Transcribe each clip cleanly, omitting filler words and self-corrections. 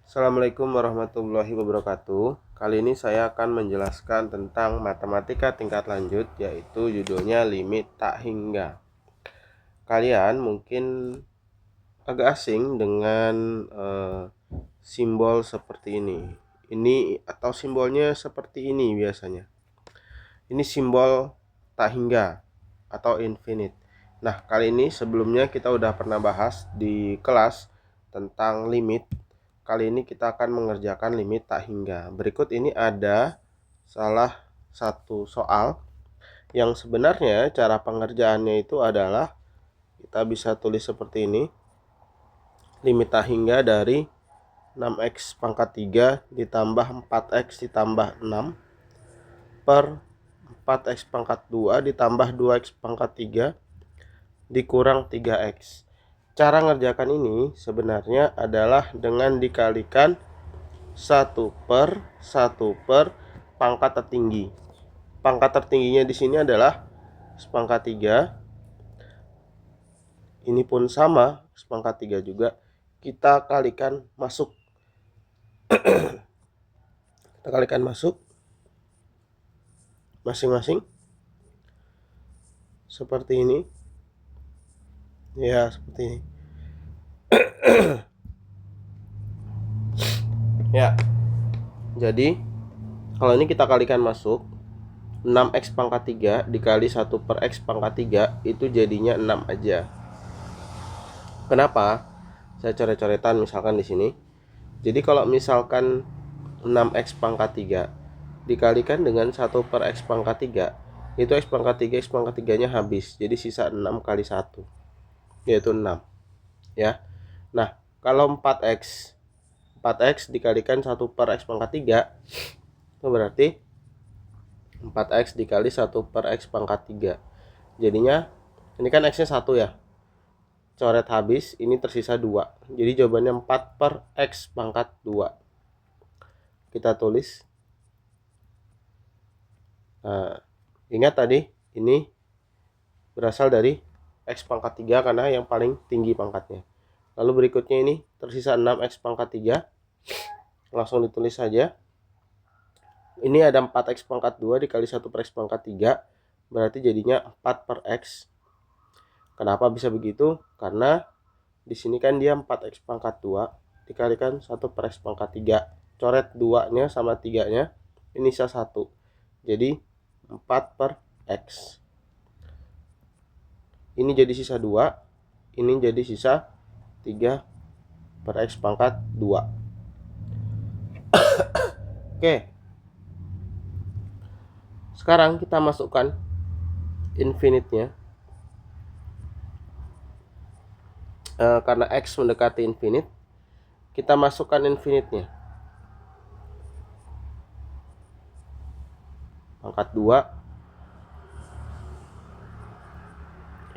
Assalamualaikum warahmatullahi wabarakatuh. Kali ini saya akan menjelaskan tentang matematika tingkat lanjut, yaitu judulnya limit tak hingga. Kalian mungkin agak asing dengan simbol seperti ini. Ini atau simbolnya seperti ini biasanya. Ini simbol tak hingga atau infinite. Nah, kali ini sebelumnya kita udah pernah bahas di kelas tentang limit. Kali ini kita akan mengerjakan limit tak hingga. Berikut ini ada salah satu soal yang sebenarnya cara pengerjaannya itu adalah kita bisa tulis seperti ini. Limit tak hingga dari 6x pangkat 3 ditambah 4x ditambah 6 per 4x pangkat 2 ditambah 2x pangkat 3 dikurang 3x. Cara ngerjakan ini sebenarnya adalah dengan dikalikan 1 per pangkat tertinggi. Pangkat tertingginya di sini adalah sepangkat 3. Ini pun sama, sepangkat 3 juga. Kita kalikan masuk. Kita kalikan masuk masing-masing. Seperti ini. Ya, seperti ini. Ya. Jadi, kalau ini kita kalikan masuk, 6x pangkat 3 dikali 1 per x pangkat 3 itu jadinya 6 aja. Kenapa? Saya coret-coretan misalkan di sini. Jadi kalau misalkan 6x pangkat 3 dikalikan dengan 1 per x pangkat 3, itu x pangkat 3 x pangkat 3 nya habis. Jadi sisa 6 kali 1, yaitu 6. Ya. Nah, kalau 4x dikalikan 1 per x pangkat 3, itu berarti 4x dikali 1 per x pangkat 3. Jadinya ini kan x nya 1 ya, coret habis, ini tersisa 2. Jadi jawabannya 4 per x pangkat 2. Kita tulis. Nah, ingat tadi ini berasal dari x pangkat 3 karena yang paling tinggi pangkatnya. Lalu berikutnya ini tersisa 6x pangkat 3. Langsung ditulis saja. Ini ada 4x pangkat 2 dikali 1 per x pangkat 3. Berarti jadinya 4 per x. Kenapa bisa begitu? Karena di sini kan dia 4x pangkat 2 dikalikan 1 per x pangkat 3. Coret 2-nya sama 3-nya. Ini sisa 1. Jadi 4 per x. Ini jadi sisa 2. Ini jadi sisa 3 per x pangkat 2. Oke. Sekarang kita masukkan infinite-nya. Karena x mendekati infinite, kita masukkan infinite-nya. Pangkat 2.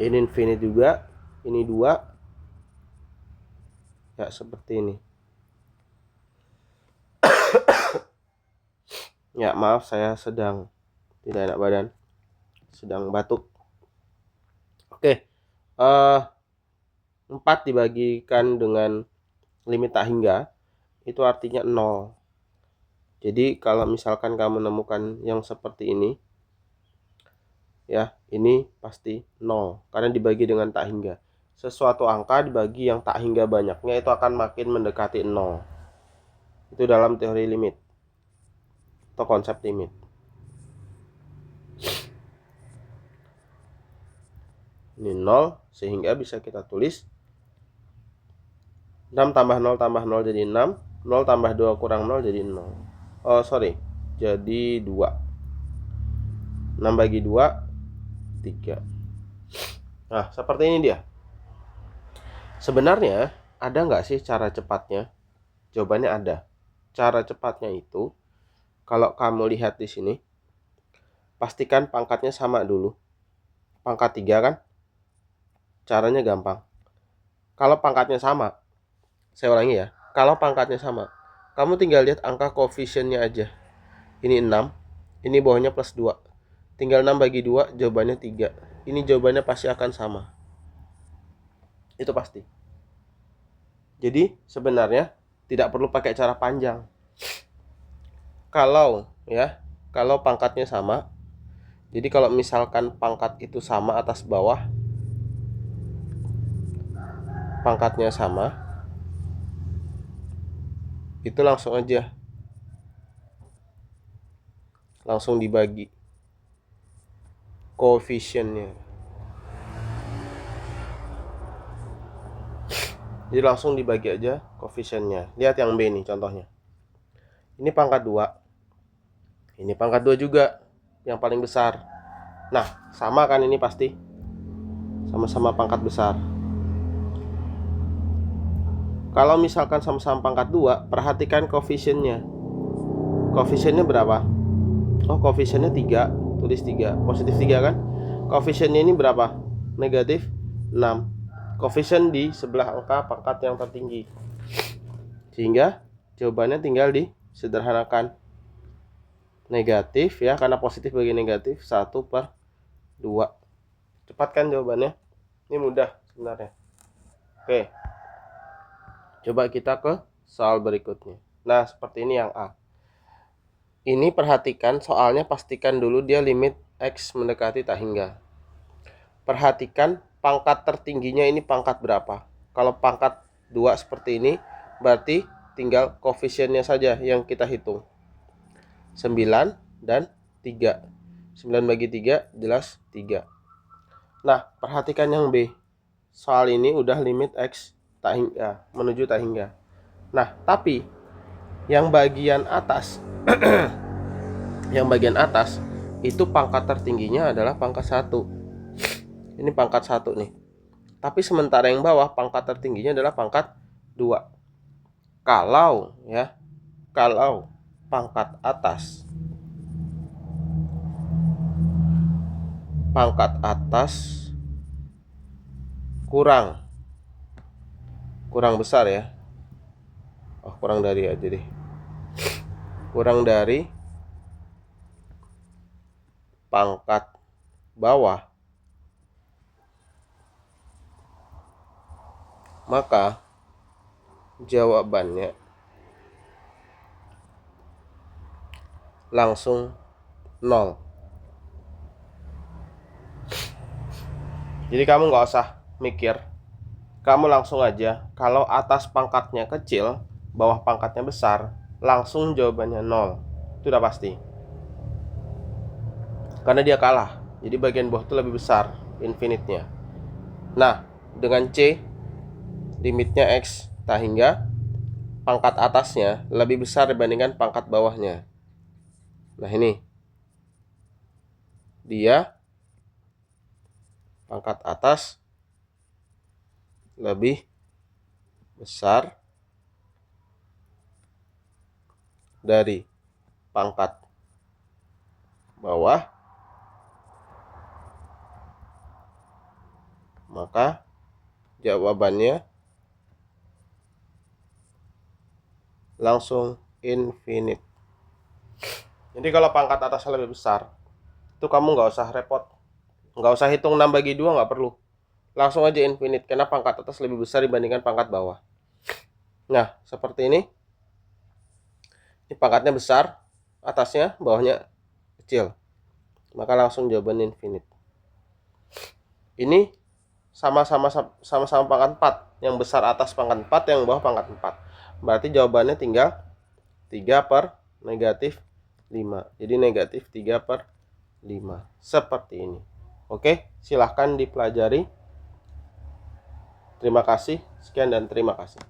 Ini infinite juga. Ini 2. Ya, seperti ini. Ya, maaf, saya sedang tidak enak badan. Sedang batuk. Oke. 4 dibagikan dengan limit tak hingga, itu artinya 0. Jadi kalau misalkan kamu menemukan yang seperti ini, ya, ini pasti 0 karena dibagi dengan tak hingga. Sesuatu angka dibagi yang tak hingga banyaknya itu akan makin mendekati 0. Itu dalam teori limit atau konsep limit. Ini 0 sehingga bisa kita tulis 6 tambah 0 tambah 0 jadi 6. 0 tambah 2 kurang 0 jadi 0. Oh, sorry. Jadi 2. 6 bagi 2, 3. Nah, seperti ini dia. Sebenarnya, ada nggak sih cara cepatnya? Jawabannya ada. Cara cepatnya itu, kalau kamu lihat di sini, pastikan pangkatnya sama dulu. Pangkat 3 kan? Caranya gampang. Kalau pangkatnya sama, saya ulangi ya. Kalau pangkatnya sama, kamu tinggal lihat angka koefisiennya aja. Ini 6, ini bawahnya plus 2. Tinggal 6 bagi 2, jawabannya 3. Ini jawabannya pasti akan sama. Itu pasti. Jadi sebenarnya Tidak perlu pakai cara panjang. Kalau pangkatnya sama, jadi kalau misalkan pangkat itu sama atas bawah, pangkatnya sama, itu langsung aja, langsung dibagi koefisiennya. Jadi langsung dibagi aja koefisiennya. Lihat yang B nih contohnya. Ini pangkat 2. Ini pangkat 2 juga, yang paling besar. Nah, sama kan ini pasti. Sama-sama pangkat besar. Kalau misalkan sama-sama pangkat 2, perhatikan koefisiennya. Koefisiennya berapa? Oh, koefisiennya 3. Tulis 3. Positif 3 kan? Koefisiennya ini berapa? Negatif 6. Koefisien di sebelah angka pangkat yang tertinggi. Sehingga jawabannya tinggal disederhanakan. Negatif ya, karena positif bagi negatif 1/2. Cepat kan jawabannya? Ini mudah sebenarnya. Oke. Coba kita ke soal berikutnya. Nah, seperti ini yang A. Ini perhatikan soalnya, pastikan dulu dia limit X mendekati tak hingga. Perhatikan pangkat tertingginya ini pangkat berapa. Kalau pangkat 2 seperti ini, berarti tinggal koefisiennya saja yang kita hitung. 9 dan 3. 9 bagi 3 jelas 3. Nah, perhatikan yang B. Soal ini udah limit X tak hingga, menuju tak hingga. Nah, tapi yang bagian atas yang bagian atas itu pangkat tertingginya adalah pangkat 1. Ini pangkat 1 nih. Tapi sementara yang bawah pangkat tertingginya adalah pangkat 2. Kalau pangkat atas kurang besar ya. Oh, kurang dari aja deh. Kurang dari pangkat bawah, maka jawabannya langsung 0. Jadi kamu nggak usah mikir, kamu langsung aja, kalau atas pangkatnya kecil, bawah pangkatnya besar, langsung jawabannya 0. Itu udah pasti. Karena dia kalah, jadi bagian bawah itu lebih besar infinite-nya. Nah, dengan C, limitnya X tak hingga, pangkat atasnya lebih besar dibandingkan pangkat bawahnya. Nah, ini dia pangkat atas lebih besar dari pangkat bawah, maka jawabannya langsung infinite. Jadi kalau pangkat atasnya lebih besar, itu kamu nggak usah repot, nggak usah hitung 6 bagi 2, nggak perlu. Langsung aja infinite, karena pangkat atas lebih besar dibandingkan pangkat bawah. Nah, seperti ini. Ini pangkatnya besar, atasnya, bawahnya kecil. Maka langsung jawaban infinite. Ini sama-sama pangkat 4. Yang besar atas pangkat 4, yang bawah pangkat 4. Berarti jawabannya tinggal 3/-5. Jadi negatif 3/5. Seperti ini. Oke, silahkan dipelajari. Terima kasih. Sekian dan terima kasih.